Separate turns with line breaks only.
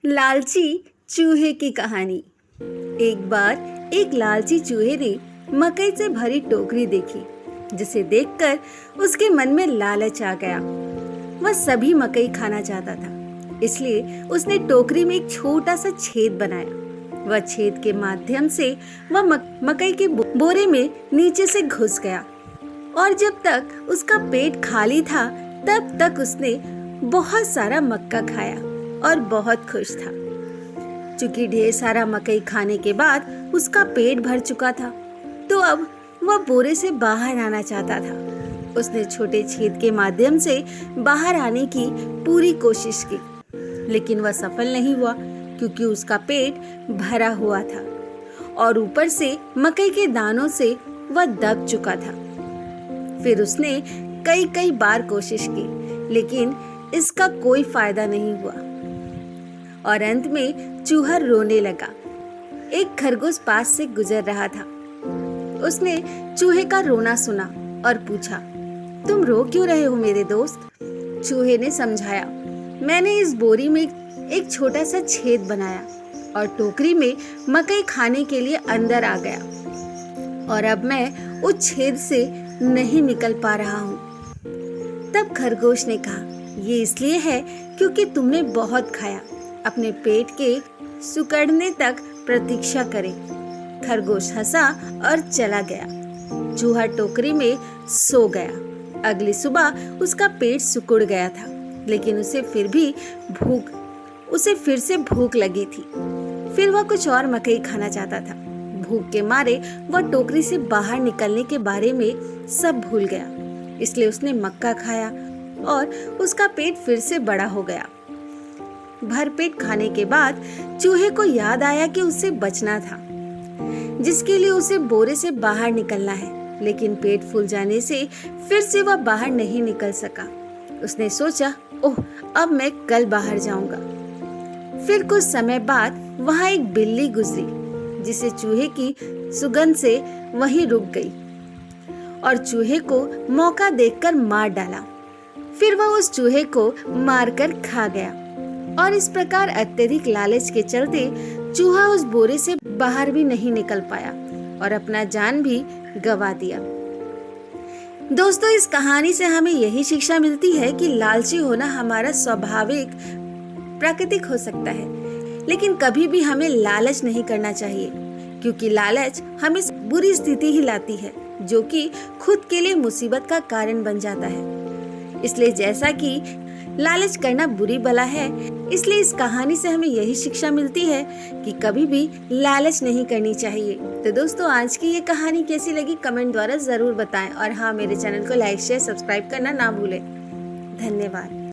लालची चूहे की कहानी। एक बार एक लालची चूहे ने मकई से भरी टोकरी देखी, जिसे देखकर उसके मन में लालच आ गया। वह सभी मकई खाना चाहता था, इसलिए उसने टोकरी में एक छोटा सा छेद बनाया। वह छेद के माध्यम से वह मकई के बोरे में नीचे से घुस गया और जब तक उसका पेट खाली था तब तक उसने बहुत सारा मक्का खाया और बहुत खुश था। चूंकि ढेर सारा मकई खाने के बाद उसका पेट भर चुका था, तो अब वह बोरे से बाहर आना चाहता था। उसने छोटे छेद के माध्यम से बाहर आने की पूरी कोशिश की, लेकिन वह सफल नहीं हुआ क्योंकि उसका पेट भरा हुआ था और ऊपर से मकई के दानों से वह दब चुका था। फिर उसने कई बार कोशिश की, लेकिन इसका कोई फायदा नहीं हुआ और अंत में चूहा रोने लगा। एक खरगोश पास से गुजर रहा था। उसने चूहे का रोना सुना और पूछा, तुम रो क्यों रहे हो मेरे दोस्त? चूहे ने समझाया, मैंने इस बोरी में एक छोटा सा छेद बनाया और टोकरी में मकई खाने के लिए अंदर आ गया और अब मैं उस छेद से नहीं निकल पा रहा हूँ। तब खरगोश ने कहा, ये इसलिए है क्योंकि तुमने बहुत खाया। अपने पेट के सुकड़ने तक प्रतीक्षा करें। खरगोश हंसा और चला गया। चूहा टोकरी में सो गया। अगली सुबह उसका पेट सिकुड़ गया था, लेकिन उसे फिर से भूख लगी थी। फिर वह कुछ और मकई खाना चाहता था। भूख के मारे वह टोकरी से बाहर निकलने के बारे में सब भूल गया। इसलिए उसने मक्का खाया और उसका पेट फिर से बड़ा हो गया। भरपेट खाने के बाद चूहे को याद आया कि उसे बचना था, जिसके लिए उसे बोरे से बाहर निकलना है, लेकिन पेट फूल जाने से फिर से वह बाहर नहीं निकल सका। उसने सोचा, ओह, अब मैं कल बाहर जाऊंगा। फिर कुछ समय बाद वहां एक बिल्ली गुजरी, जिसे चूहे की सुगंध से वहीं रुक गई और चूहे को मौका देखकर मार डाला। फिर वह उस चूहे को मारकर खा गया और इस प्रकार अत्यधिक लालच के चलते चूहा उस बोरे से बाहर भी नहीं निकल पाया और अपना जान भी गंवा दिया। दोस्तों, इस कहानी से हमें यही शिक्षा मिलती है कि लालची होना हमारा स्वाभाविक प्राकृतिक हो सकता है, लेकिन कभी भी हमें लालच नहीं करना चाहिए, क्योंकि लालच हमें बुरी स्थिति ही लाती है, जो कि खुद के लिए मुसीबत का कारण बन जाता है। इसलिए जैसा कि लालच करना बुरी बला है, इसलिए इस कहानी से हमें यही शिक्षा मिलती है कि कभी भी लालच नहीं करनी चाहिए। तो दोस्तों, आज की ये कहानी कैसी लगी कमेंट द्वारा जरूर बताएं और हाँ, मेरे चैनल को लाइक शेयर सब्सक्राइब करना ना भूलें। धन्यवाद।